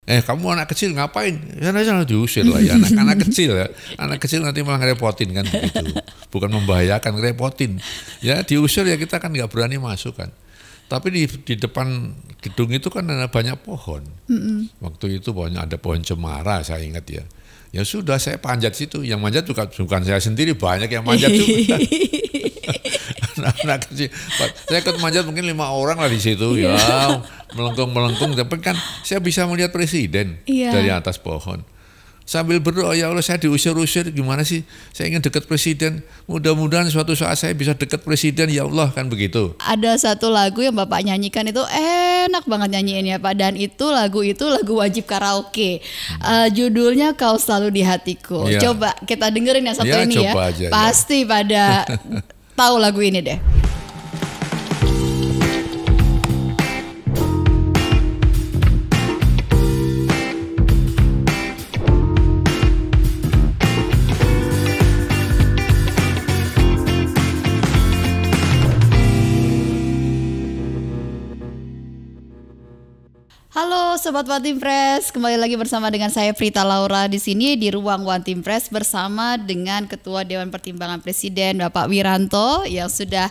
Kamu anak kecil ngapain? Sana diusir lah ya, anak kecil ya. Anak kecil nanti malah ngerepotin kan begitu. Bukan membahayakan, ngerepotin. Ya diusir ya kita kan nggak berani masuk kan. Tapi di depan gedung itu kan ada banyak pohon. Waktu itu ada pohon cemara saya ingat ya. Ya sudah saya panjat situ. Yang manjat juga bukan saya sendiri, banyak yang manjat juga. Anak kecil. Saya ikut manjat mungkin 5 orang lah di situ ya, melengkung. Tapi kan saya bisa melihat presiden dari atas pohon. Sambil berdoa, ya Allah saya diusir-usir gimana sih? Saya ingin dekat presiden. Mudah-mudahan suatu saat saya bisa dekat presiden ya Allah kan begitu. Ada satu lagu yang Bapak nyanyikan itu enak banget nyanyiinnya Pak. Dan lagu itu lagu wajib karaoke. Judulnya Kau Selalu di Hatiku. Coba kita dengerin yang satu ini ya. Aja, pasti pada tahu lagu ini deh. Halo Sobat One Team Press, kembali lagi bersama dengan saya Prita Laura di sini di ruang One Team Press bersama dengan Ketua Dewan Pertimbangan Presiden Bapak Wiranto yang sudah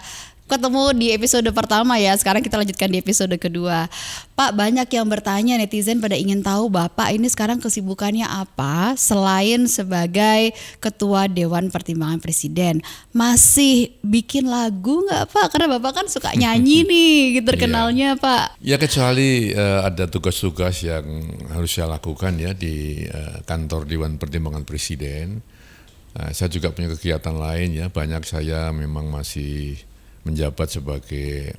ketemu di episode pertama ya. Sekarang kita lanjutkan di episode kedua. Pak, banyak yang bertanya, netizen pada ingin tahu Bapak ini sekarang kesibukannya apa selain sebagai Ketua Dewan Pertimbangan Presiden. Masih bikin lagu nggak Pak? Karena Bapak kan suka nyanyi nih, terkenalnya Pak. Ya kecuali ada tugas-tugas yang harus saya lakukan ya di kantor Dewan Pertimbangan Presiden. Saya juga punya kegiatan lain ya. Banyak saya memang masih menjabat sebagai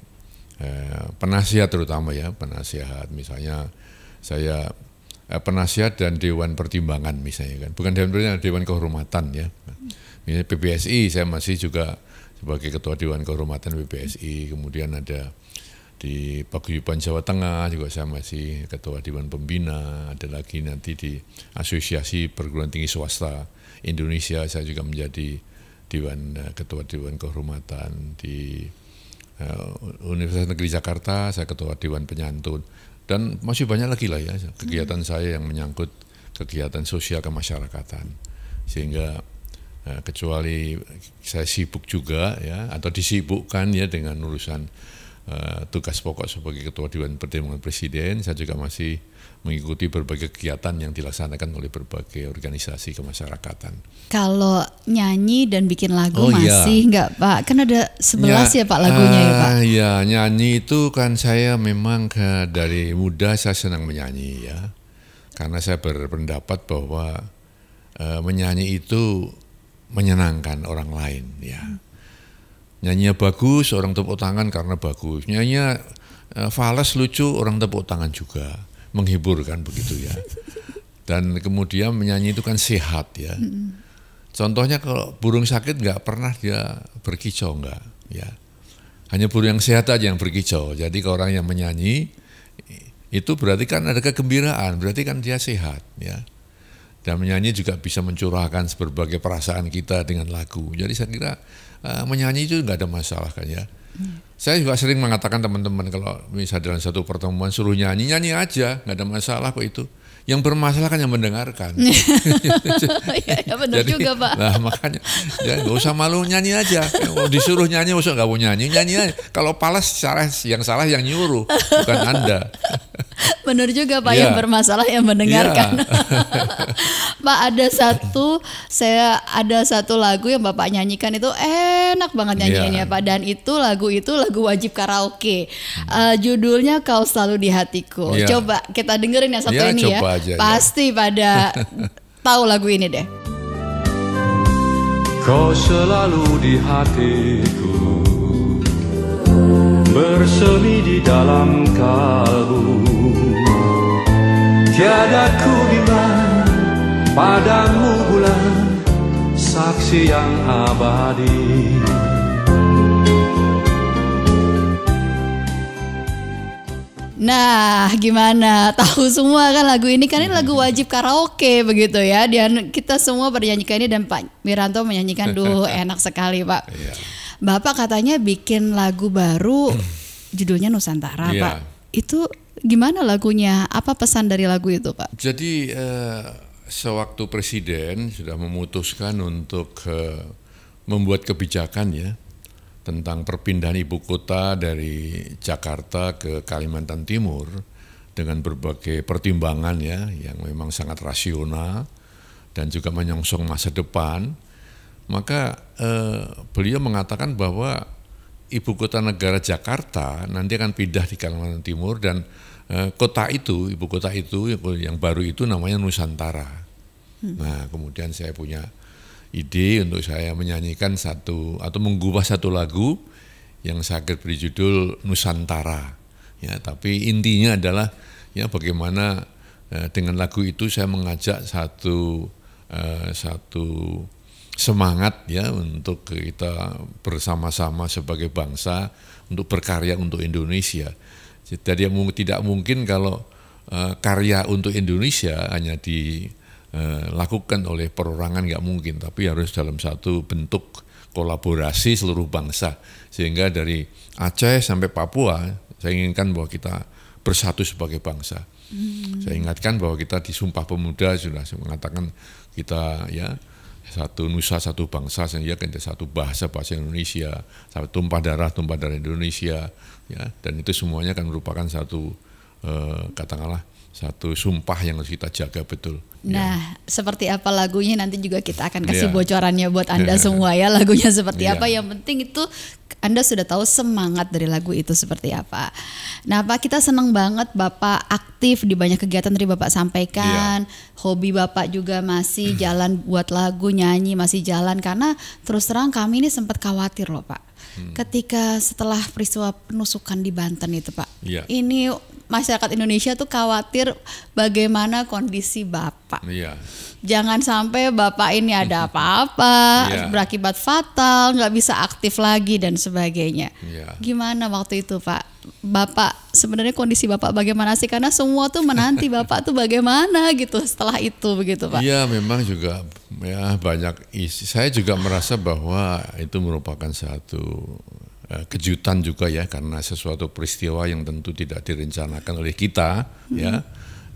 penasihat terutama ya, penasihat misalnya saya penasihat dan Dewan Pertimbangan misalnya kan, bukan Dewan Pertimbangan, Dewan Kehormatan ya. Misalnya PPSI saya masih juga sebagai Ketua Dewan Kehormatan PPSI, kemudian ada di Paguyuban Jawa Tengah juga saya masih Ketua Dewan Pembina, ada lagi nanti di Asosiasi Perguruan Tinggi Swasta Indonesia saya juga menjadi Ketua Dewan Kehormatan di Universitas Negeri Jakarta, saya Ketua Dewan Penyantun, dan masih banyak lagi lah ya kegiatan saya yang menyangkut kegiatan sosial kemasyarakatan. Sehingga kecuali saya sibuk juga ya atau disibukkan ya dengan urusan tugas pokok sebagai Ketua Dewan Pertimbangan Presiden, saya juga masih mengikuti berbagai kegiatan yang dilaksanakan oleh berbagai organisasi kemasyarakatan. Kalau nyanyi dan bikin lagu masih nggak Pak? Kan ada 11 ya Pak lagunya ya Pak? Ya nyanyi itu kan saya memang dari muda saya senang menyanyi ya. Karena saya berpendapat bahwa menyanyi itu menyenangkan orang lain ya. Nyanyinya bagus, orang tepuk tangan karena bagus. Nyanyinya fales lucu, orang tepuk tangan juga. Menghibur kan begitu ya. Dan kemudian menyanyi itu kan sehat ya. Contohnya kalau burung sakit nggak pernah dia berkicau nggak ya. Hanya burung yang sehat aja yang berkicau. Jadi kalau orang yang menyanyi itu berarti kan ada kegembiraan, berarti kan dia sehat ya. Dan menyanyi juga bisa mencurahkan berbagai perasaan kita dengan lagu. Jadi saya kira menyanyi itu nggak ada masalah kan ya. Saya juga sering mengatakan teman-teman kalau misalnya dalam satu pertemuan suruh nyanyi aja, nggak ada masalah kok itu. Yang bermasalah kan yang mendengarkan. Ya benar juga Pak. Nah makanya ya nggak usah malu, nyanyi aja. Kalau disuruh nyanyi usah nggak mau nyanyi aja. Kalau palas yang salah yang nyuruh, bukan Anda. Benar juga Pak, yang bermasalah yang mendengarkan. Pak, ada satu lagu yang Bapak nyanyikan itu enak banget nyanyiinnya Pak, dan lagu itu lagu wajib karaoke. Judulnya Kau Selalu di Hatiku. Coba kita dengerin yang satu ini ya. Pasti pada tahu lagu ini deh. Kau selalu di hatiku, bersemi di dalam kalbu. Tiada ku bimbang padamu bulan, saksi yang abadi. Nah, gimana? Tahu semua kan lagu ini? Kan ini lagu wajib karaoke begitu ya. Dan kita semua bernyanyikan ini dan Pak Wiranto menyanyikan, enak sekali Pak. Bapak katanya bikin lagu baru, judulnya Nusantara Pak. Itu Gimana lagunya? Apa pesan dari lagu itu, Pak? Jadi sewaktu Presiden sudah memutuskan untuk membuat kebijakan ya tentang perpindahan ibu kota dari Jakarta ke Kalimantan Timur dengan berbagai pertimbangan ya yang memang sangat rasional dan juga menyongsong masa depan, maka beliau mengatakan bahwa ibu kota negara Jakarta nanti akan pindah di Kalimantan Timur dan kota itu, ibu kota itu yang baru itu namanya Nusantara. Nah, kemudian saya punya ide untuk saya menyanyikan satu atau mengubah satu lagu yang saya beri judul Nusantara. Ya, tapi intinya adalah ya bagaimana dengan lagu itu saya mengajak satu semangat ya untuk kita bersama-sama sebagai bangsa untuk berkarya untuk Indonesia. Jadi tidak mungkin kalau karya untuk Indonesia hanya dilakukan oleh perorangan, nggak mungkin, tapi harus dalam satu bentuk kolaborasi seluruh bangsa, sehingga dari Aceh sampai Papua saya inginkan bahwa kita bersatu sebagai bangsa. Saya ingatkan bahwa kita di Sumpah Pemuda sudah mengatakan kita ya satu nusa satu bangsa, sehingga kita satu bahasa Indonesia, satu tumpah darah Indonesia ya, dan itu semuanya kan merupakan satu katakanlah satu sumpah yang harus kita jaga betul. Nah, seperti apa lagunya nanti juga kita akan kasih bocorannya buat Anda semua ya, lagunya seperti apa. Yang penting itu Anda sudah tahu semangat dari lagu itu seperti apa. Nah, Pak, kita senang banget Bapak aktif di banyak kegiatan tadi Bapak sampaikan. Hobi Bapak juga masih jalan buat lagu, nyanyi masih jalan, karena terus terang kami ini sempat khawatir loh Pak. Ketika setelah peristiwa penusukan di Banten itu Pak, ini masyarakat Indonesia tuh khawatir bagaimana kondisi Bapak. Jangan sampai Bapak ini ada apa-apa, berakibat fatal, nggak bisa aktif lagi dan sebagainya. Gimana waktu itu Pak? Bapak sebenarnya kondisi Bapak bagaimana sih? Karena semua tuh menanti Bapak tuh bagaimana gitu setelah itu begitu Pak. Iya, memang juga ya banyak saya juga merasa bahwa itu merupakan satu kejutan juga ya, karena sesuatu peristiwa yang tentu tidak direncanakan oleh kita ya,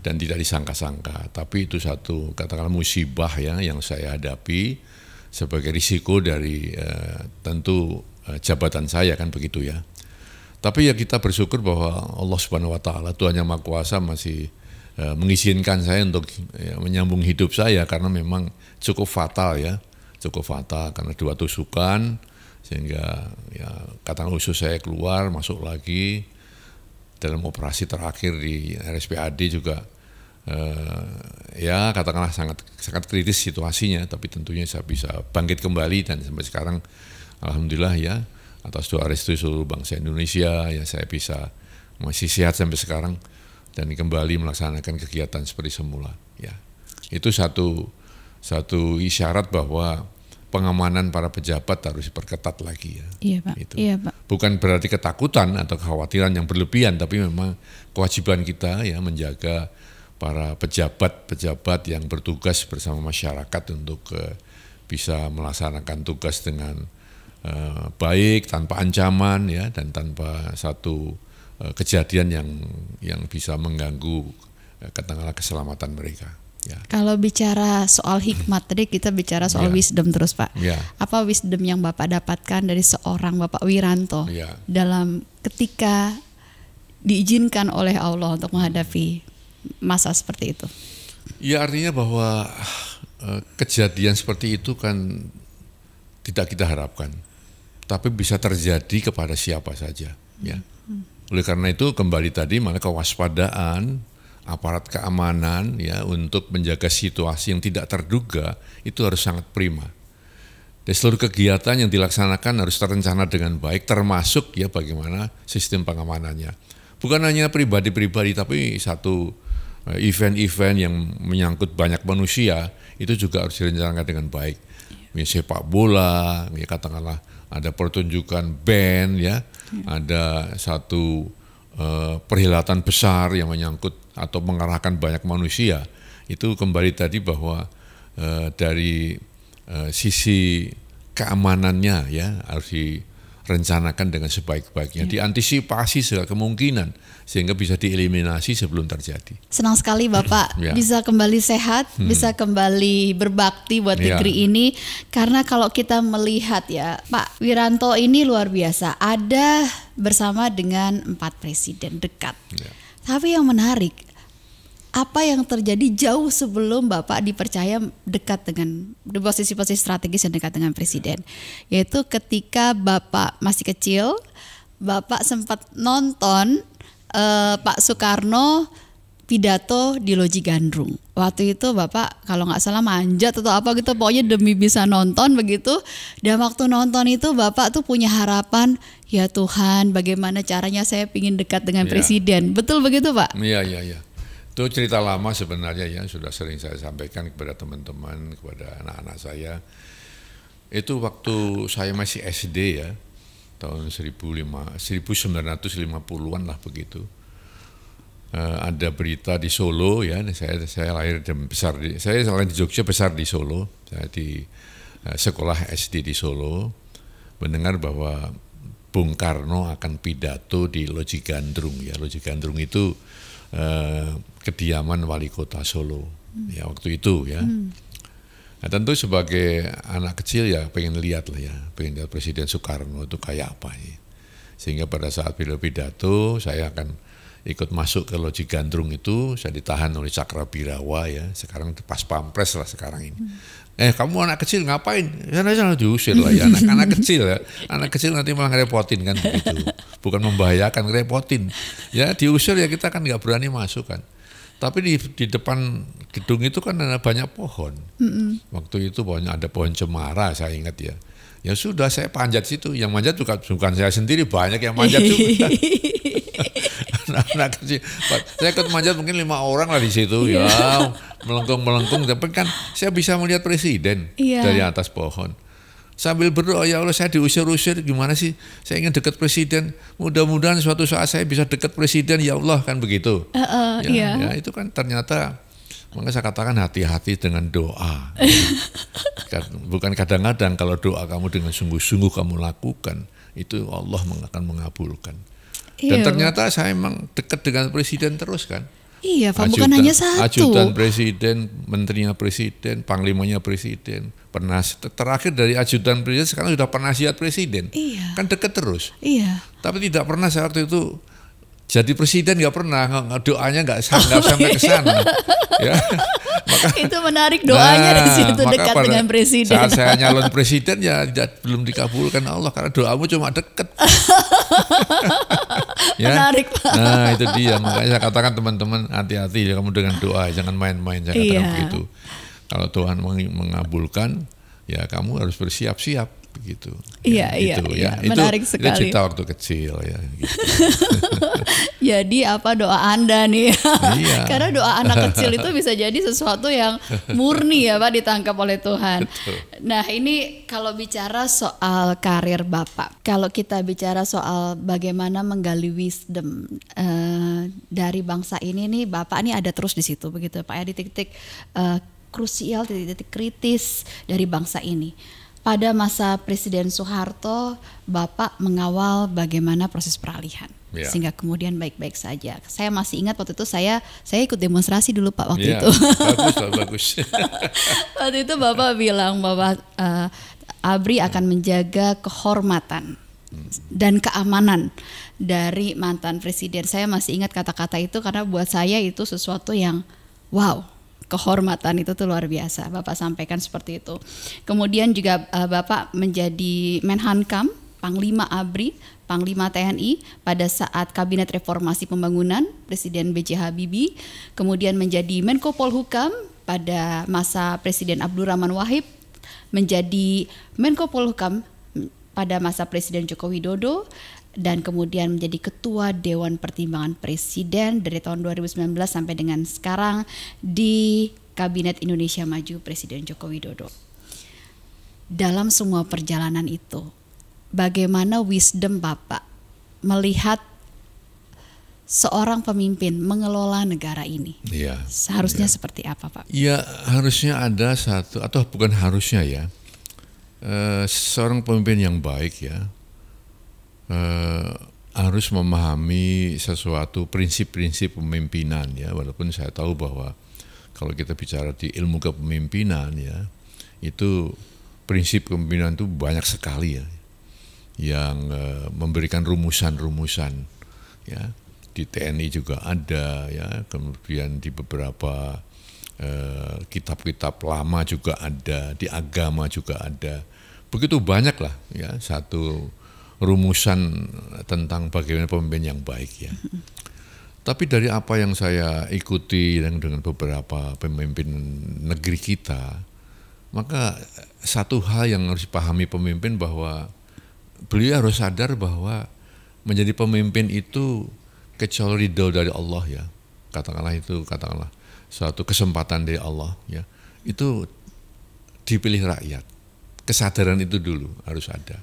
dan tidak disangka-sangka, tapi itu satu katakanlah musibah ya yang saya hadapi sebagai risiko dari tentu jabatan saya kan begitu ya. Tapi ya kita bersyukur bahwa Allah Subhanahu Wa Taala, Tuhan Yang Maha Kuasa masih mengizinkan saya untuk menyambung hidup saya, karena memang cukup fatal ya, cukup fatal karena 2 tusukan. Sehingga ya katakanlah usus saya keluar, masuk lagi dalam operasi terakhir di RSPAD juga ya katakanlah sangat kritis situasinya, tapi tentunya saya bisa bangkit kembali dan sampai sekarang alhamdulillah ya atas doa restu seluruh bangsa Indonesia ya saya bisa masih sehat sampai sekarang dan kembali melaksanakan kegiatan seperti semula ya. Itu satu isyarat bahwa pengamanan para pejabat harus diperketat lagi ya. Iya Pak. Itu. Iya Pak. Bukan berarti ketakutan atau kekhawatiran yang berlebihan, tapi memang kewajiban kita ya menjaga para pejabat yang bertugas bersama masyarakat untuk bisa melaksanakan tugas dengan baik, tanpa ancaman ya, dan tanpa satu kejadian yang bisa mengganggu katakanlah keselamatan mereka. Ya. Kalau bicara soal hikmat tadi kita bicara soal wisdom terus Pak. Apa wisdom yang Bapak dapatkan dari seorang Bapak Wiranto dalam ketika diizinkan oleh Allah untuk menghadapi masa seperti itu? Ya, artinya bahwa kejadian seperti itu kan tidak kita harapkan, tapi bisa terjadi kepada siapa saja. Ya. Oleh karena itu kembali tadi malah kewaspadaan aparat keamanan ya untuk menjaga situasi yang tidak terduga itu harus sangat prima. Dan seluruh kegiatan yang dilaksanakan harus terencana dengan baik, termasuk ya bagaimana sistem pengamanannya. Bukan hanya pribadi-pribadi, tapi satu event-event yang menyangkut banyak manusia itu juga harus direncanakan dengan baik. Misalnya sepak bola, ya katakanlah ada pertunjukan band ya, ada satu perhelatan besar yang menyangkut atau mengarahkan banyak manusia. Itu kembali tadi bahwa dari sisi keamanannya ya harus rencanakan dengan sebaik-baiknya, diantisipasi segala kemungkinan sehingga bisa dieliminasi sebelum terjadi. Senang sekali Bapak bisa kembali sehat, bisa kembali berbakti buat negeri ini. Karena kalau kita melihat ya, Pak Wiranto ini luar biasa, ada bersama dengan 4 presiden dekat. Tapi yang menarik, apa yang terjadi jauh sebelum Bapak dipercaya dekat dengan di posisi-posisi strategis yang dekat dengan presiden, yaitu ketika Bapak masih kecil, Bapak sempat nonton Pak Soekarno pidato di Loji Gandrung. Waktu itu Bapak kalau nggak salah manjat atau apa gitu, pokoknya demi bisa nonton begitu. Dan waktu nonton itu Bapak tuh punya harapan, ya Tuhan bagaimana caranya saya ingin dekat dengan presiden. Betul begitu Pak? Iya. Itu cerita lama sebenarnya ya, sudah sering saya sampaikan kepada teman-teman, kepada anak-anak saya. Itu waktu saya masih SD ya, tahun 1950-an lah begitu. Ada berita di Solo ya, saya lahir dan besar saya lahir di Jogja, besar di Solo. Saya di sekolah SD di Solo, mendengar bahwa Bung Karno akan pidato di Loji Gandrung ya. Loji Gandrung itu kediaman wali kota Solo ya waktu itu ya. Nah, tentu sebagai anak kecil ya pengen lihat lah ya, pengen lihat Presiden Soekarno itu kayak apa ya. Sehingga pada saat beliau pidato saya akan ikut masuk ke Loji Gandrung itu, saya ditahan oleh Cakrabirawa ya, sekarang pas Pampres lah sekarang ini. Kamu anak kecil ngapain? Sana diusir lah ya, anak kecil ya. Anak kecil nanti malah ngerepotin kan begitu. Bukan membahayakan, ngerepotin. Ya diusir ya, kita kan nggak berani masuk kan. Tapi di depan gedung itu kan ada banyak pohon. Waktu itu ada pohon cemara saya ingat ya. Ya sudah saya panjat situ. Yang manjat juga bukan saya sendiri, banyak yang manjat juga. Anak kecil, saya ikut manjat mungkin 5 orang lah di situ ya, melengkung, tapi kan saya bisa melihat presiden dari atas pohon. Sambil berdoa, ya Allah saya diusir-usir, gimana sih? Saya ingin dekat presiden, mudah-mudahan suatu saat saya bisa dekat presiden, ya Allah kan begitu. Ya itu kan ternyata, makanya saya katakan hati-hati dengan doa. Bukan kadang-kadang kalau doa kamu dengan sungguh-sungguh kamu lakukan, itu Allah akan mengabulkan. Dan ternyata saya memang dekat dengan presiden terus kan. Iya Pak, bukan hanya satu. Ajudan presiden, menterinya presiden, panglimanya presiden. Terakhir dari ajudan presiden sekarang sudah penasihat presiden. Kan dekat terus. Tapi tidak pernah saya waktu itu jadi presiden, nggak pernah, doanya nggak sampai ke sana. Ya. Itu menarik, doanya di situ dekat dengan presiden. Saat saya nyalon presiden ya belum dikabulkan Allah karena doamu cuma dekat. Ya. Menarik Pak. Nah itu dia, makanya saya katakan teman-teman hati-hati kamu dengan doa, jangan main-main, saya katakan begitu. Kalau Tuhan mengabulkan ya kamu harus bersiap-siap begitu. Iya. Menarik sekali. Itu cerita waktu kecil ya. Gitu. Jadi apa doa Anda nih? Karena doa anak kecil itu bisa jadi sesuatu yang murni ya Pak, ditangkap oleh Tuhan. Betul. Nah ini kalau bicara soal karir Bapak, kalau kita bicara soal bagaimana menggali wisdom dari bangsa ini nih, Bapak ini ada terus di situ begitu Pak ya, di titik-titik krusial, titik-titik kritis dari bangsa ini. Pada masa Presiden Soeharto, Bapak mengawal bagaimana proses peralihan, sehingga kemudian baik-baik saja. Saya masih ingat waktu itu saya ikut demonstrasi dulu Pak waktu itu. Bagus. Waktu itu Bapak bilang bahwa ABRI akan menjaga kehormatan dan keamanan dari mantan presiden. Saya masih ingat kata-kata itu karena buat saya itu sesuatu yang wow. Kehormatan itu tuh luar biasa, Bapak sampaikan seperti itu. Kemudian juga Bapak menjadi Menhankam, Panglima ABRI, Panglima TNI pada saat Kabinet Reformasi Pembangunan Presiden B.J. Habibie. Kemudian menjadi Menko Polhukam pada masa Presiden Abdurrahman Wahid, menjadi Menko Polhukam pada masa Presiden Joko Widodo, dan kemudian menjadi Ketua Dewan Pertimbangan Presiden dari tahun 2019 sampai dengan sekarang di Kabinet Indonesia Maju Presiden Joko Widodo. Dalam semua perjalanan itu, bagaimana wisdom Bapak melihat seorang pemimpin mengelola negara ini? Seharusnya seperti apa Pak? Ya harusnya ada satu, atau bukan harusnya ya, seorang pemimpin yang baik ya, harus memahami sesuatu prinsip-prinsip pemimpinan ya, walaupun saya tahu bahwa kalau kita bicara di ilmu kepemimpinan ya, itu prinsip kepemimpinan itu banyak sekali ya, yang memberikan rumusan-rumusan ya. Di TNI juga ada ya, kemudian di beberapa kitab-kitab lama juga ada, di agama juga ada. Begitu banyak lah ya satu rumusan tentang bagaimana pemimpin yang baik ya. Tapi dari apa yang saya ikuti dengan beberapa pemimpin negeri kita, maka satu hal yang harus dipahami pemimpin bahwa beliau harus sadar bahwa menjadi pemimpin itu kecuali ridho dari Allah ya. Katakanlah suatu kesempatan dari Allah ya. Itu dipilih rakyat. Kesadaran itu dulu harus ada.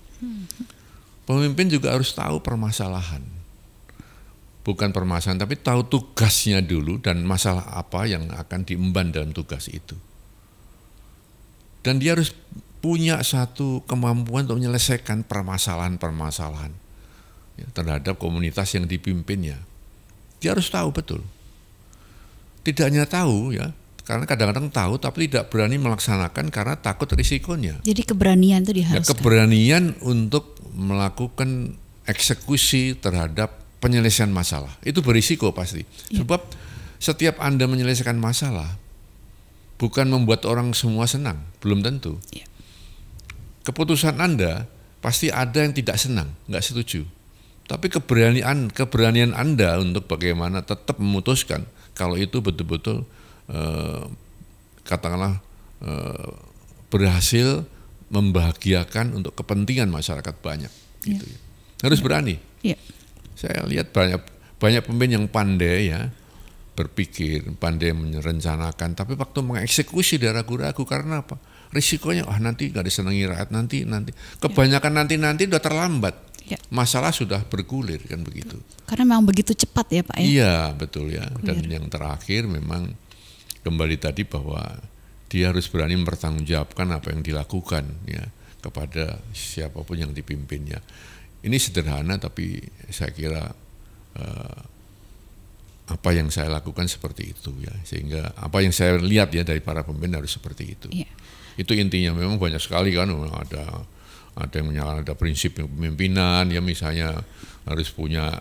Pemimpin juga harus tahu permasalahan. Bukan permasalahan, tapi tahu tugasnya dulu dan masalah apa yang akan diemban dalam tugas itu. Dan dia harus punya satu kemampuan untuk menyelesaikan permasalahan-permasalahan ya, terhadap komunitas yang dipimpinnya. Dia harus tahu betul. Tidak hanya tahu ya, karena kadang-kadang tahu tapi tidak berani melaksanakan karena takut risikonya. Jadi keberanian itu diharuskan. Ya, keberanian untuk melakukan eksekusi terhadap penyelesaian masalah. Itu berisiko pasti. Ya. Sebab setiap Anda menyelesaikan masalah bukan membuat orang semua senang, belum tentu. Ya. Keputusan Anda pasti ada yang tidak senang, nggak setuju. Tapi keberanian Anda untuk bagaimana tetap memutuskan kalau itu betul-betul katakanlah berhasil membahagiakan untuk kepentingan masyarakat banyak. Ya. Gitu ya. Harus berani. Ya. Saya lihat banyak pemimpin yang pandai ya, berpikir, pandai merencanakan, tapi waktu mengeksekusi dia ragu-ragu karena apa? Risikonya nanti gak disenangi rakyat, nanti kebanyakan nanti udah terlambat. Ya. Masalah sudah bergulir kan begitu. Karena memang begitu cepat ya Pak ya. Iya betul ya. Dan yang terakhir memang kembali tadi bahwa dia harus berani mempertanggungjawabkan apa yang dilakukan ya kepada siapapun yang dipimpinnya. Ini sederhana tapi saya kira apa yang saya lakukan seperti itu ya, sehingga apa yang saya lihat ya dari para pemimpin harus seperti itu. Ya. Itu intinya. Memang banyak sekali kan, ada yang menyalakan ada prinsip kepemimpinan ya, misalnya harus punya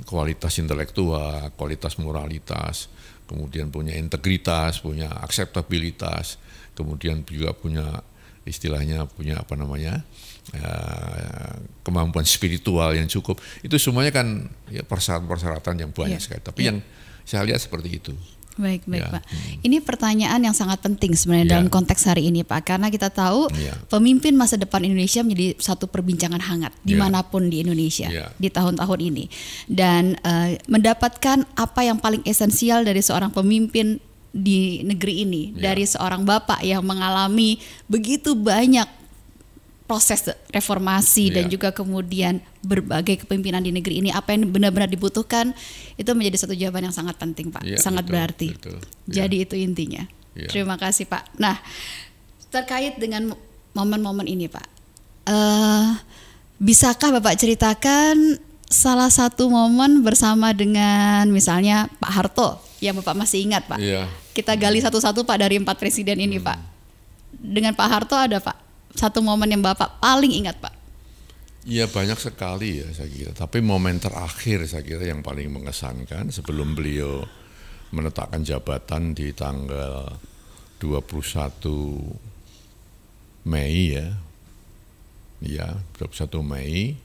kualitas intelektual, kualitas moralitas, kemudian punya integritas, punya akseptabilitas, kemudian juga punya istilahnya punya kemampuan spiritual yang cukup. Itu semuanya kan ya persyaratan-persyaratan yang banyak sekali. Tapi yang saya lihat seperti itu. Baik ya. Pak. Ini pertanyaan yang sangat penting sebenarnya dalam konteks hari ini Pak, karena kita tahu pemimpin masa depan Indonesia menjadi satu perbincangan hangat dimanapun di Indonesia di tahun-tahun ini, dan mendapatkan apa yang paling esensial dari seorang pemimpin di negeri ini, dari seorang bapak yang mengalami begitu banyak proses reformasi dan juga kemudian berbagai kepemimpinan di negeri ini, apa yang benar-benar dibutuhkan itu menjadi satu jawaban yang sangat penting Pak, sangat berarti. Jadi itu intinya. Terima kasih Pak. Nah, terkait dengan momen-momen ini Pak, bisakah Bapak ceritakan salah satu momen bersama dengan misalnya Pak Harto yang Bapak masih ingat Pak? Kita gali satu-satu Pak dari 4 presiden ini Pak. Dengan Pak Harto ada Pak satu momen yang Bapak paling ingat Pak? Iya banyak sekali ya saya kira, tapi momen terakhir saya kira yang paling mengesankan sebelum beliau menetapkan jabatan di tanggal 21 Mei ya 21 Mei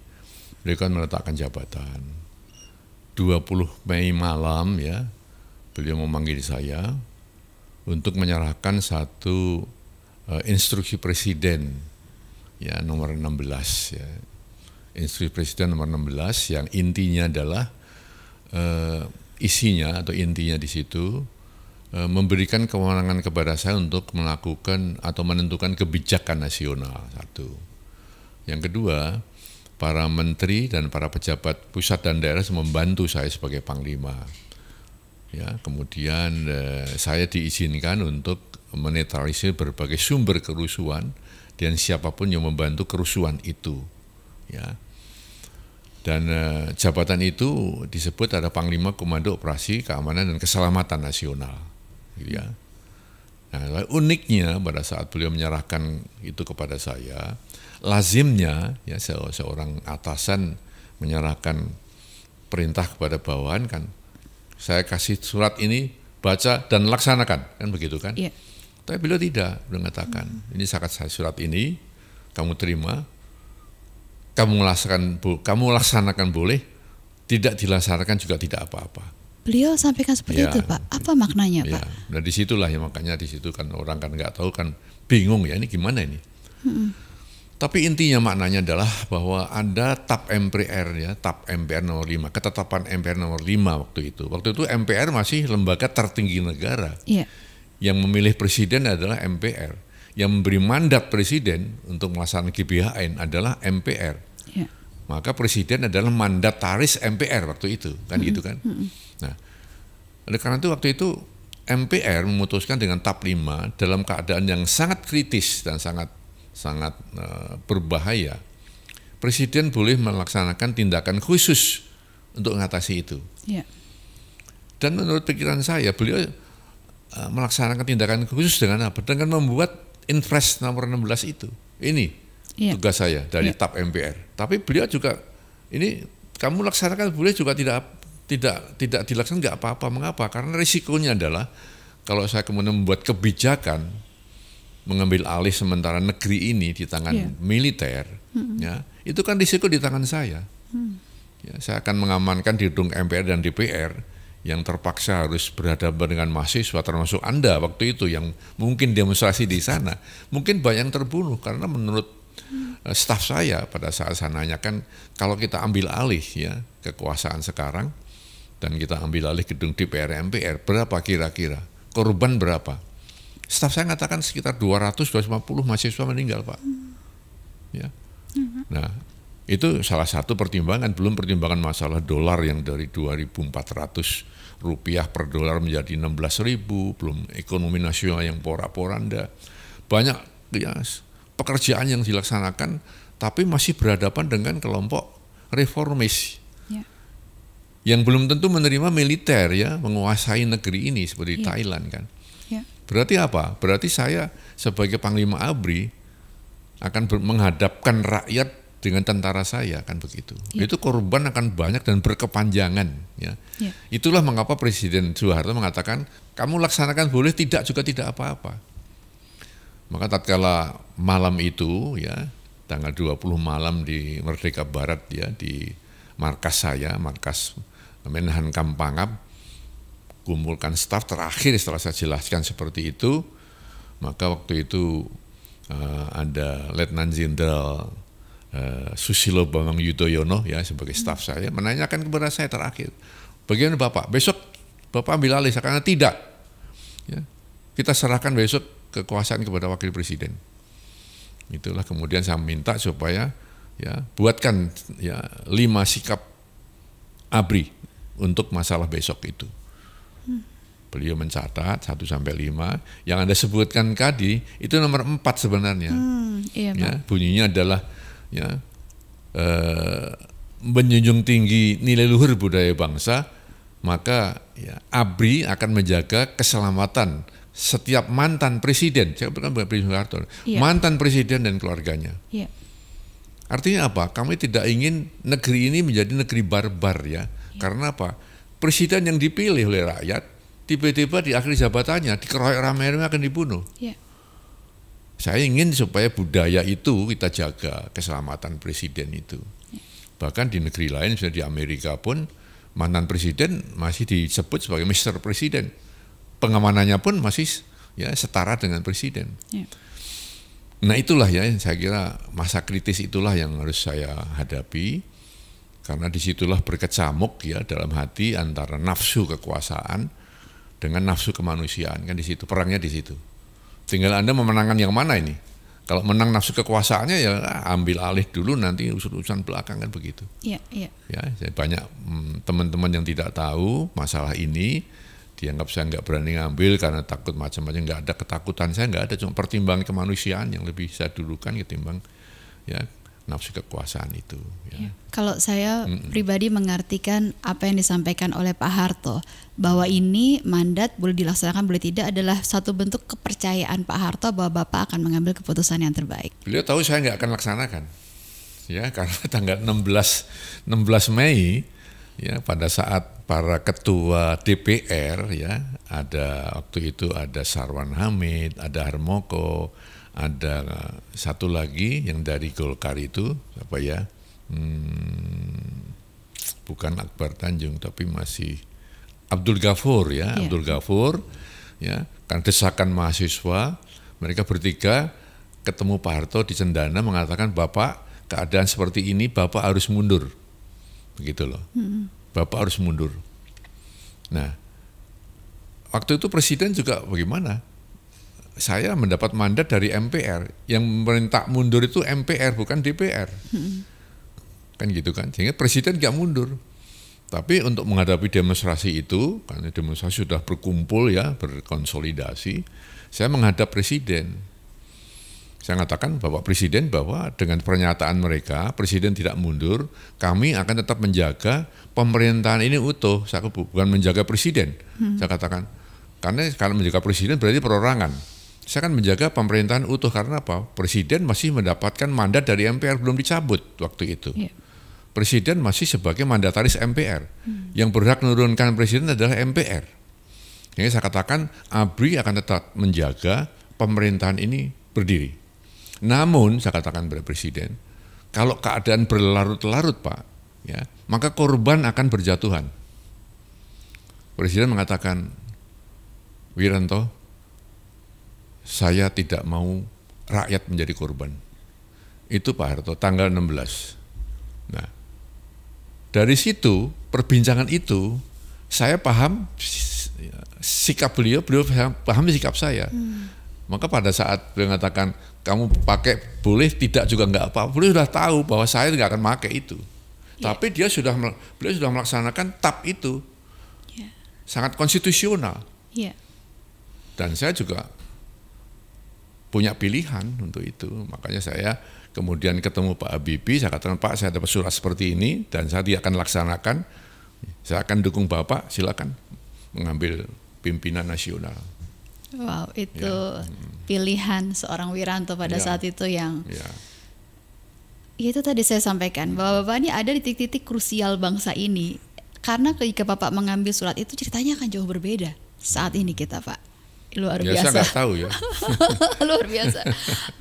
beliau kan menetapkan jabatan. 20 Mei malam ya beliau memanggil saya untuk menyerahkan satu instruksi presiden ya nomor 16 ya. Instruksi presiden nomor 16 yang intinya adalah isinya atau intinya di situ memberikan kewenangan kepada saya untuk melakukan atau menentukan kebijakan nasional, satu. Yang kedua, para menteri dan para pejabat pusat dan daerah membantu saya sebagai panglima. Ya, kemudian saya diizinkan untuk menetralisir berbagai sumber kerusuhan dan siapapun yang membantu kerusuhan itu. Ya. Dan jabatan itu disebut ada Panglima Komando Operasi Keamanan dan Keselamatan Nasional, gitu ya. Nah, uniknya pada saat beliau menyerahkan itu kepada saya, lazimnya ya seorang atasan menyerahkan perintah kepada bawahan kan, saya kasih surat ini, baca dan laksanakan, kan begitu kan? Yeah. Tapi beliau tidak, beliau mengatakan, ini surat ini, kamu terima, kamu laksanakan boleh, tidak dilaksanakan juga tidak apa-apa. Beliau sampaikan seperti itu, Pak. Apa maknanya, Pak? Nah disitulah ya, makanya disitu kan orang kan nggak tahu kan, bingung ya ini gimana ini. Tapi intinya maknanya adalah bahwa ada TAP MPR ya, TAP MPR nomor 5, ketetapan MPR nomor 5 waktu itu. Waktu itu MPR masih lembaga tertinggi negara. Yeah. Yang memilih presiden adalah MPR. Yang memberi mandat presiden untuk melaksanakan GBHN adalah MPR. Yeah. Maka presiden adalah mandataris MPR waktu itu, kan gitu kan. Nah, oleh karena itu waktu itu MPR memutuskan dengan TAP 5 dalam keadaan yang sangat kritis dan sangat berbahaya. Presiden boleh melaksanakan tindakan khusus untuk mengatasi itu. Yeah. Dan menurut pikiran saya, beliau melaksanakan tindakan khusus dengan apa? Dengan membuat Inpres nomor 16 itu. Ini tugas saya dari TAP MPR. Tapi beliau juga ini kamu laksanakan boleh juga tidak dilaksanakan nggak apa-apa. Mengapa? Karena risikonya adalah kalau saya kemudian membuat kebijakan mengambil alih sementara negeri ini di tangan militer, ya itu kan risiko di tangan saya. Ya, saya akan mengamankan di gedung MPR dan DPR yang terpaksa harus berhadapan dengan mahasiswa, termasuk Anda waktu itu yang mungkin demonstrasi di sana, mungkin banyak yang terbunuh karena menurut staf saya pada saat saya nanyakan, kalau kita ambil alih ya kekuasaan sekarang dan kita ambil alih gedung DPR MPR, berapa kira-kira korban berapa? Staf saya mengatakan sekitar 200-250 mahasiswa meninggal, Pak. Ya. Nah, itu salah satu pertimbangan, belum pertimbangan masalah dolar yang dari 2.400 rupiah per dolar menjadi 16.000, belum ekonomi nasional yang porak-poranda. Banyak ya, pekerjaan yang dilaksanakan, tapi masih berhadapan dengan kelompok reformis. Yang belum tentu menerima militer ya, menguasai negeri ini seperti Thailand kan. Berarti apa? Berarti saya sebagai Panglima ABRI akan menghadapkan rakyat dengan tentara saya, kan begitu. Itu korban akan banyak dan berkepanjangan. Ya. Itulah mengapa Presiden Soeharto mengatakan, kamu laksanakan boleh, tidak juga tidak apa-apa. Maka tatkala malam itu, ya tanggal 20 malam di Merdeka Barat, ya di markas saya, markas Menhan Kampangap, kumpulkan staf terakhir setelah saya jelaskan seperti itu, maka waktu itu ada Letnan Jenderal Susilo Bambang Yudhoyono ya sebagai staf saya menanyakan kepada saya terakhir, bagaimana Bapak, besok Bapak ambil alih? Karena tidak, ya, kita serahkan besok kekuasaan kepada Wakil Presiden. Itulah kemudian saya minta supaya ya buatkan ya 5 sikap ABRI untuk masalah besok itu. Beliau mencatat 1 sampai 5, yang Anda sebutkan tadi itu nomor 4 sebenarnya. Ya, bunyinya adalah ya menjunjung tinggi nilai luhur budaya bangsa, maka ya, ABRI akan menjaga keselamatan setiap mantan presiden. Saya bukan Presiden Soeharto, mantan presiden dan keluarganya. Artinya apa? Kami tidak ingin negeri ini menjadi negeri barbar ya. Karena apa? Presiden yang dipilih oleh rakyat tiba-tiba di akhir jabatannya dikeroyok ramai-ramai akan dibunuh. Saya ingin supaya budaya itu kita jaga, keselamatan presiden itu. Bahkan di negeri lain, misalnya di Amerika pun mantan presiden masih disebut sebagai Mr. Presiden. Pengamanannya pun masih ya setara dengan presiden. Nah itulah ya, saya kira masa kritis itulah yang harus saya hadapi, karena disitulah berkecamuk ya dalam hati antara nafsu kekuasaan dengan nafsu kemanusiaan, kan di situ perangnya di situ. Tinggal Anda memenangkan yang mana ini. Kalau menang nafsu kekuasaannya ya ambil alih dulu, nanti urusan belakang kan begitu. Ya, saya banyak teman-teman yang tidak tahu masalah ini, dianggap saya nggak berani ngambil karena takut macam-macam. Nggak ada ketakutan saya, nggak ada, cuma pertimbangan kemanusiaan yang lebih saya dulukan ketimbang ya nafsu kekuasaan itu. Ya. Kalau saya pribadi mengartikan apa yang disampaikan oleh Pak Harto, bahwa ini mandat boleh dilaksanakan boleh tidak adalah satu bentuk kepercayaan Pak Harto bahwa Bapak akan mengambil keputusan yang terbaik. Beliau tahu saya nggak akan laksanakan, ya karena tanggal 16 Mei, ya pada saat para ketua DPR, ya ada waktu itu ada Sarwan Hamid, ada Harmoko, ada satu lagi yang dari Golkar itu apa ya, bukan Akbar Tanjung tapi masih Abdul Ghafur ya, Abdul Ghafur ya, kan desakan mahasiswa, mereka bertiga ketemu Pak Harto di Cendana mengatakan, Bapak keadaan seperti ini Bapak harus mundur, begitu loh, Bapak harus mundur. Nah waktu itu Presiden juga bagaimana? Saya mendapat mandat dari MPR, yang meminta mundur itu MPR bukan DPR, kan gitu kan, sehingga Presiden nggak mundur. Tapi untuk menghadapi demonstrasi itu, karena demonstrasi sudah berkumpul ya, berkonsolidasi, saya menghadap Presiden. Saya mengatakan Bapak Presiden bahwa dengan pernyataan mereka, Presiden tidak mundur, kami akan tetap menjaga pemerintahan ini utuh. Saya bukan menjaga Presiden, saya katakan, karena kalau menjaga Presiden berarti perorangan. Saya akan menjaga pemerintahan utuh karena apa? Presiden masih mendapatkan mandat dari MPR belum dicabut waktu itu. Presiden masih sebagai mandataris MPR. Yang berhak menurunkan Presiden adalah MPR. Jadi saya katakan ABRI akan tetap menjaga pemerintahan ini berdiri. Namun saya katakan pada Presiden, kalau keadaan berlarut-larut Pak, ya, maka korban akan berjatuhan. Presiden mengatakan, Wiranto, saya tidak mau rakyat menjadi korban. Itu Pak Harto tanggal 16. Nah, dari situ perbincangan itu saya paham sikap beliau paham sikap saya. Maka pada saat beliau mengatakan kamu pakai boleh tidak juga nggak apa-apa, beliau sudah tahu bahwa saya nggak akan pakai itu. Tapi beliau sudah melaksanakan TAP itu. Sangat konstitusional. Dan saya juga punya pilihan untuk itu, makanya saya kemudian ketemu Pak Habibie, saya katakan Pak saya dapat surat seperti ini dan saya tidak akan laksanakan, saya akan dukung Bapak, silakan mengambil pimpinan nasional. Wow, itu pilihan seorang Wiranto pada saat itu yang itu tadi saya sampaikan bahwa Bapak ini ada di titik-titik krusial bangsa ini, karena ketika Bapak mengambil surat itu ceritanya akan jauh berbeda saat ini kita Pak. Luar biasa. Saya nggak tahu ya. Luar biasa.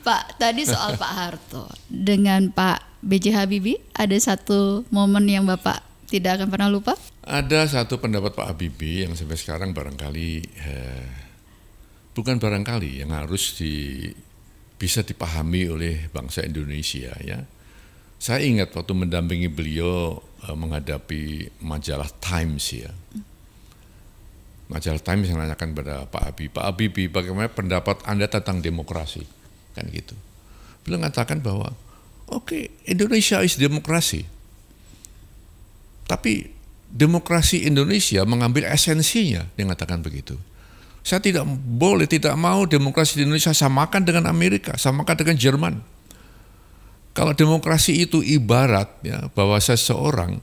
Pak, tadi soal Pak Harto dengan Pak B.J. Habibie, ada satu momen yang Bapak tidak akan pernah lupa? Ada satu pendapat Pak Habibie yang sampai sekarang barangkali, bukan barangkali, yang harus bisa dipahami oleh bangsa Indonesia ya. Saya ingat waktu mendampingi beliau menghadapi majalah Times ya. Majalah Times yang menanyakan pada Pak Habibie, bagaimana pendapat Anda tentang demokrasi, kan gitu. Beliau mengatakan bahwa, oke, Indonesia is demokrasi, tapi demokrasi Indonesia mengambil esensinya, dia mengatakan begitu. Saya tidak mau demokrasi di Indonesia samakan dengan Amerika, samakan dengan Jerman. Kalau demokrasi itu ibarat ya bahwa seseorang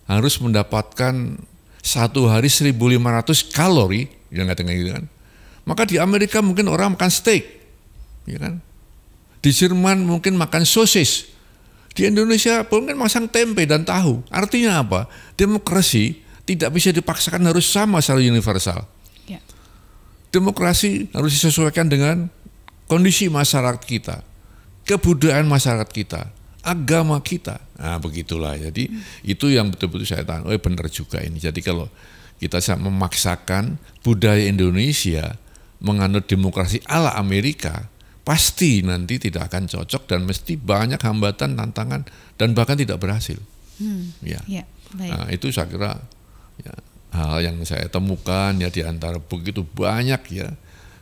harus mendapatkan satu hari 1.500 kalori, yang katakan gitu kan. Maka di Amerika mungkin orang makan steak, ya kan? Di Jerman mungkin makan sosis. Di Indonesia mungkin masang tempe dan tahu. Artinya apa? Demokrasi tidak bisa dipaksakan harus sama secara universal. Demokrasi harus disesuaikan dengan kondisi masyarakat kita, kebudayaan masyarakat kita, agama kita. Nah begitulah, jadi itu yang betul-betul saya tahu, benar juga ini. Jadi kalau kita memaksakan budaya Indonesia menganut demokrasi ala Amerika, pasti nanti tidak akan cocok dan mesti banyak hambatan, tantangan, dan bahkan tidak berhasil. Baik. Nah itu saya kira ya, hal yang saya temukan ya di antara begitu banyak ya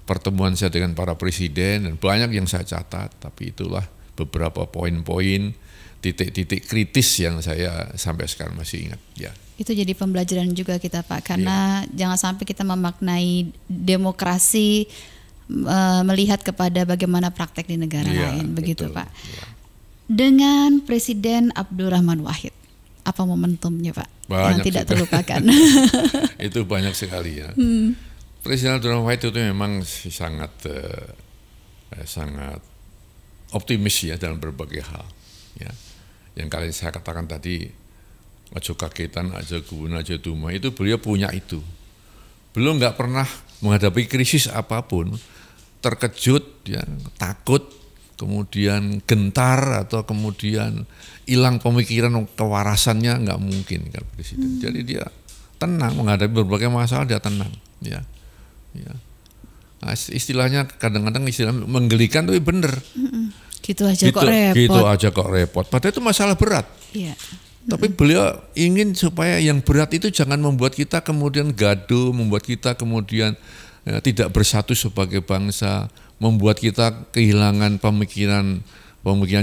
pertemuan saya dengan para presiden, dan banyak yang saya catat, tapi itulah beberapa poin-poin, titik-titik kritis yang saya sampai sekarang masih ingat ya. Itu jadi pembelajaran juga kita Pak, karena jangan sampai kita memaknai demokrasi melihat kepada bagaimana praktek di negara lain, begitu betul, Pak. Dengan Presiden Abdurrahman Wahid, apa momentumnya Pak yang Banyak tidak juga. terlupakan? Itu banyak sekali ya. Presiden Abdurrahman Wahid itu memang sangat optimis ya dalam berbagai hal. Ya. Yang kali saya katakan tadi, aja kagetan, aja gubun, aja tuma, itu beliau punya itu. Beliau nggak pernah menghadapi krisis apapun, terkejut, ya, takut, kemudian gentar, atau kemudian hilang pemikiran, kewarasannya nggak mungkin kan Presiden. Jadi dia tenang menghadapi berbagai masalah, dia tenang. Ya. Nah, istilahnya kadang-kadang menggelikan tapi bener. Gitu aja kok repot. Gitu aja kok repot. Padahal itu masalah berat. Iya. Tapi beliau ingin supaya yang berat itu jangan membuat kita kemudian gaduh, membuat kita kemudian tidak bersatu sebagai bangsa, membuat kita kehilangan pemikiran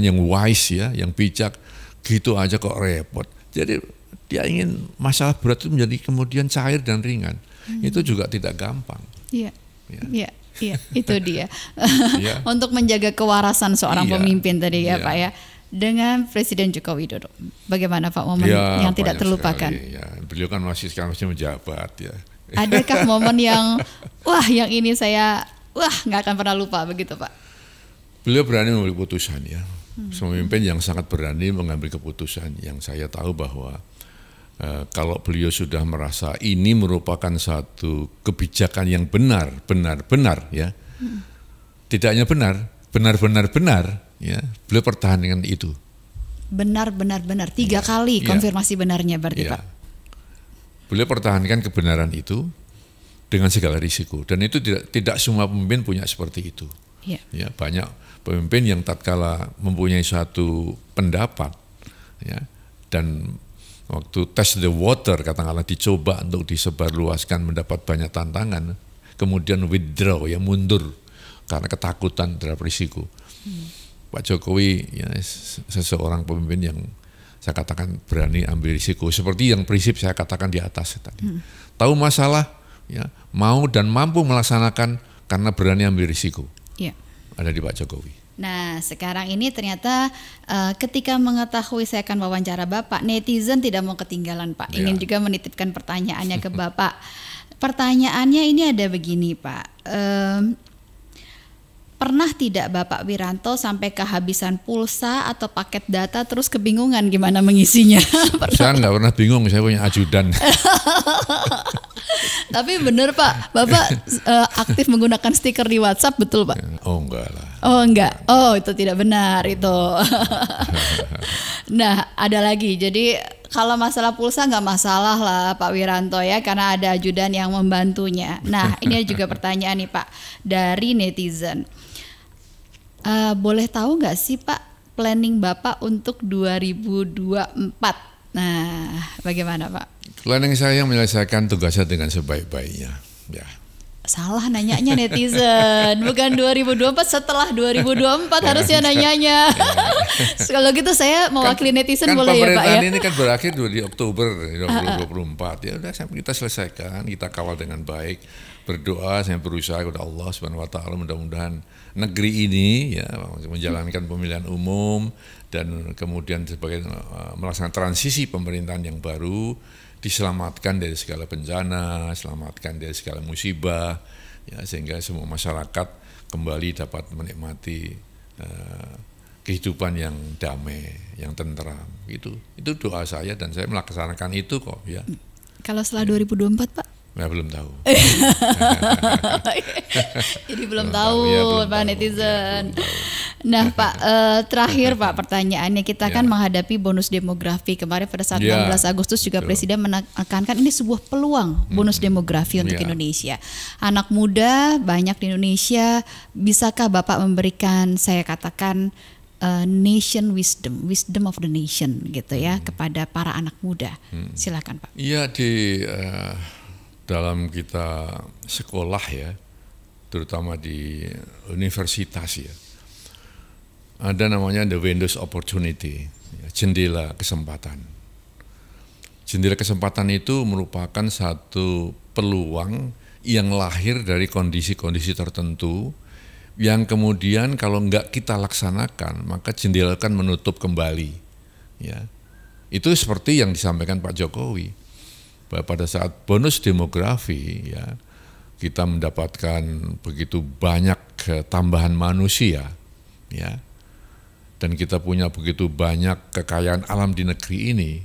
yang wise ya, yang bijak. Gitu aja kok repot. Jadi dia ingin masalah berat itu menjadi kemudian cair dan ringan. Itu juga tidak gampang. Iya. Ya. Iya, itu dia. Iya. Untuk menjaga kewarasan seorang Iya. pemimpin tadi ya Iya. Pak ya. Dengan Presiden Joko Widodo, bagaimana Pak momen Ya, yang tidak banyak terlupakan? sekali, ya. Beliau kan sekarang masih menjabat ya. Adakah momen yang yang ini saya nggak akan pernah lupa begitu Pak? Beliau berani mengambil keputusan ya. Pemimpin yang sangat berani mengambil keputusan, yang saya tahu bahwa kalau beliau sudah merasa ini merupakan satu kebijakan yang benar ya. Tidak hanya benar ya. Beliau pertahankan itu. Benar. 3 kali konfirmasi benarnya berarti Ya. Pak. Beliau pertahankan kebenaran itu dengan segala risiko, dan itu tidak semua pemimpin punya seperti itu. Iya. Ya, banyak pemimpin yang tatkala mempunyai suatu pendapat ya, dan waktu test the water katakanlah dicoba untuk disebarluaskan, mendapat banyak tantangan, kemudian withdraw ya, mundur karena ketakutan terhadap risiko. Pak Jokowi ya, seseorang pemimpin yang saya katakan berani ambil risiko, seperti yang prinsip saya katakan di atas tadi. Tahu masalah ya, mau dan mampu melaksanakan karena berani ambil risiko. Iya. Ada di Pak Jokowi. Nah sekarang ini ternyata ketika mengetahui saya akan wawancara Bapak, netizen tidak mau ketinggalan Pak, ingin Ya. juga menitipkan pertanyaannya ke Bapak. Pertanyaannya ini ada begini Pak, pernah tidak Bapak Wiranto sampai kehabisan pulsa atau paket data terus kebingungan gimana mengisinya? Saya nggak pernah bingung, saya punya ajudan. Tapi bener Pak, Bapak aktif menggunakan stiker di WhatsApp, betul Pak? Oh enggak lah. Oh enggak, oh itu tidak benar itu. Nah ada lagi, jadi kalau masalah pulsa nggak masalah lah Pak Wiranto ya, karena ada ajudan yang membantunya. Nah ini juga pertanyaan nih Pak dari netizen. Boleh tahu nggak sih Pak planning Bapak untuk 2024? Nah bagaimana Pak? Planning saya menyelesaikan tugasnya dengan sebaik-baiknya. Ya. Salah nanyanya netizen, bukan 2024, setelah 2024 harusnya nanyanya. Kalau gitu saya mewakili netizen boleh ya Pak ya? Pemerintahan ini kan berakhir di Oktober 2024. Ya udah kita selesaikan, kita kawal dengan baik. Berdoa, saya berusaha kepada Allah Subhanahu wa taala, mudah-mudahan negeri ini ya menjalankan pemilihan umum dan kemudian sebagai melaksanakan transisi pemerintahan yang baru, diselamatkan dari segala bencana, selamatkan dari segala musibah, ya, sehingga semua masyarakat kembali dapat menikmati kehidupan yang damai, yang tentram. Itu doa saya dan saya melaksanakan itu kok ya. Kalau setelah 2024 Pak? Ya belum tahu. Jadi belum tahu Pak netizen. Nah Pak, terakhir Pak pertanyaannya, kita kan menghadapi bonus demografi kemarin pada saat 16 Agustus juga Presiden menekankan ini sebuah peluang bonus demografi untuk Indonesia. Anak muda banyak di Indonesia, bisakah Bapak memberikan saya katakan nation wisdom of the nation gitu ya kepada para anak muda? Silakan Pak. Iya, di dalam kita sekolah ya, terutama di universitas ya, ada namanya the windows opportunity, jendela kesempatan. Jendela kesempatan itu merupakan satu peluang yang lahir dari kondisi-kondisi tertentu yang kemudian kalau nggak kita laksanakan maka jendela akan menutup kembali. Ya, itu seperti yang disampaikan Pak Jokowi bahwa pada saat bonus demografi ya kita mendapatkan begitu banyak tambahan manusia, ya, dan kita punya begitu banyak kekayaan alam di negeri ini,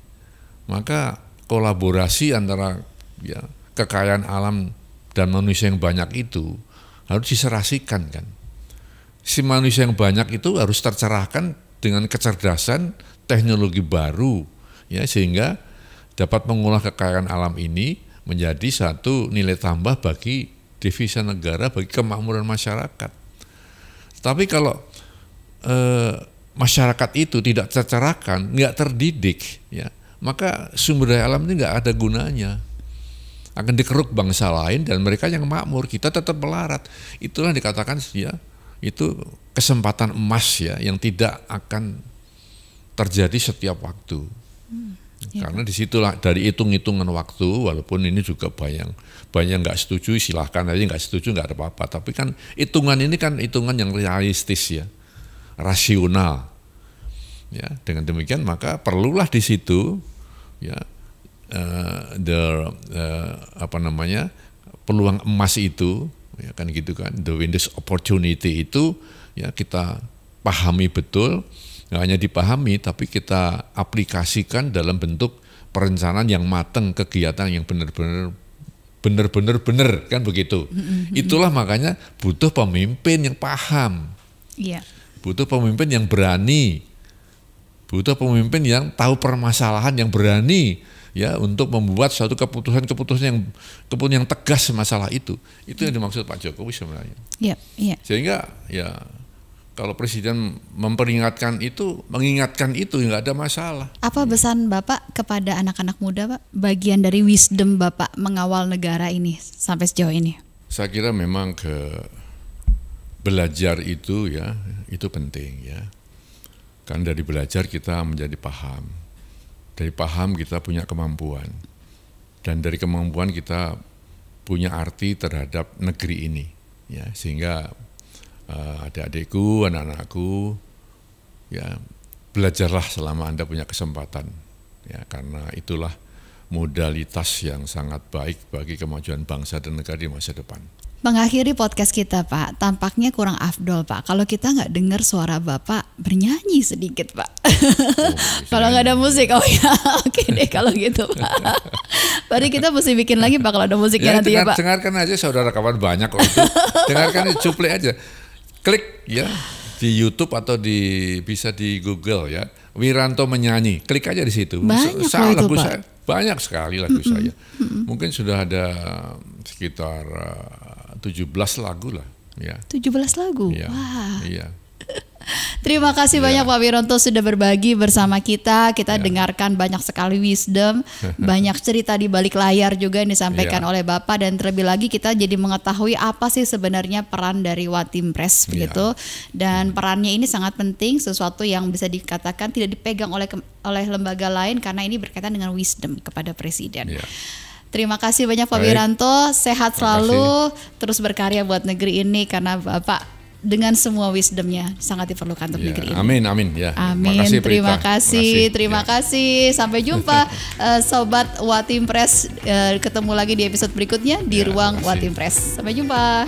maka kolaborasi antara ya kekayaan alam dan manusia yang banyak itu harus diserasikan kan. Si manusia yang banyak itu harus tercerahkan dengan kecerdasan teknologi baru, ya, sehingga dapat mengolah kekayaan alam ini menjadi satu nilai tambah bagi devisa negara, bagi kemakmuran masyarakat. Tapi kalau masyarakat itu tidak tercerahkan, nggak terdidik, ya, maka sumber daya alam ini nggak ada gunanya. Akan dikeruk bangsa lain dan mereka yang makmur, kita tetap melarat. Itulah dikatakan ya, itu kesempatan emas ya yang tidak akan terjadi setiap waktu. Karena disitulah dari hitung-hitungan waktu, walaupun ini juga banyak nggak setuju, silahkan aja nggak setuju, nggak ada apa-apa. Tapi kan hitungan ini kan hitungan yang realistis ya, rasional. Ya, dengan demikian maka perlulah di situ ya peluang emas itu, ya kan gitu kan, the windows opportunity itu ya kita pahami betul. Nggak hanya dipahami, tapi kita aplikasikan dalam bentuk perencanaan yang matang, kegiatan yang benar kan begitu. Itulah makanya butuh pemimpin yang paham, butuh pemimpin yang berani, butuh pemimpin yang tahu permasalahan, yang berani ya untuk membuat suatu keputusan yang tegas masalah itu. Itu yang dimaksud Pak Jokowi sebenarnya. Sehingga ya kalau Presiden memperingatkan itu, mengingatkan itu, nggak ada masalah. Apa pesan Bapak kepada anak-anak muda, Pak? Bagian dari wisdom Bapak mengawal negara ini sampai sejauh ini. Saya kira memang belajar itu ya, itu penting ya. Kan dari belajar kita menjadi paham. Dari paham kita punya kemampuan. Dan dari kemampuan kita punya arti terhadap negeri ini. Ya, sehingga adik-adikku, anak-anakku, ya belajarlah selama Anda punya kesempatan, ya karena itulah modalitas yang sangat baik bagi kemajuan bangsa dan negara di masa depan. Mengakhiri podcast kita, Pak, tampaknya kurang afdol, Pak, kalau kita nggak dengar suara Bapak bernyanyi sedikit, Pak. Kalau nggak ada musik, oh ya, oke deh kalau gitu, Pak. Berarti kita mesti bikin lagi, Pak, kalau ada musiknya nanti ya, Pak. Dengarkan aja, saudara kawan banyak kok itu. Dengarkan, cuplik aja. Klik ya di YouTube atau bisa di Google ya, Wiranto menyanyi. Klik aja di situ. Banyak lagu itu, saya, banyak sekali lagu saya. Mungkin sudah ada sekitar 17 lagu lah. Ya. 17 lagu? Ya. Wah. Iya. Terima kasih banyak Pak Wiranto sudah berbagi bersama kita. Kita dengarkan banyak sekali wisdom, banyak cerita di balik layar juga yang disampaikan oleh Bapak, dan terlebih lagi kita jadi mengetahui apa sih sebenarnya peran dari Watim-Pres begitu. Dan perannya ini sangat penting, sesuatu yang bisa dikatakan tidak dipegang oleh lembaga lain karena ini berkaitan dengan wisdom kepada Presiden. Terima kasih banyak Pak Wiranto, sehat selalu, terus berkarya buat negeri ini karena Bapak dengan semua wisdomnya sangat diperlukan untuk negeri ini. Amin ya. Amin. Terima kasih. Sampai jumpa sobat Watim-Pres. Ketemu lagi di episode berikutnya di Ruang Watim-Pres. Sampai jumpa.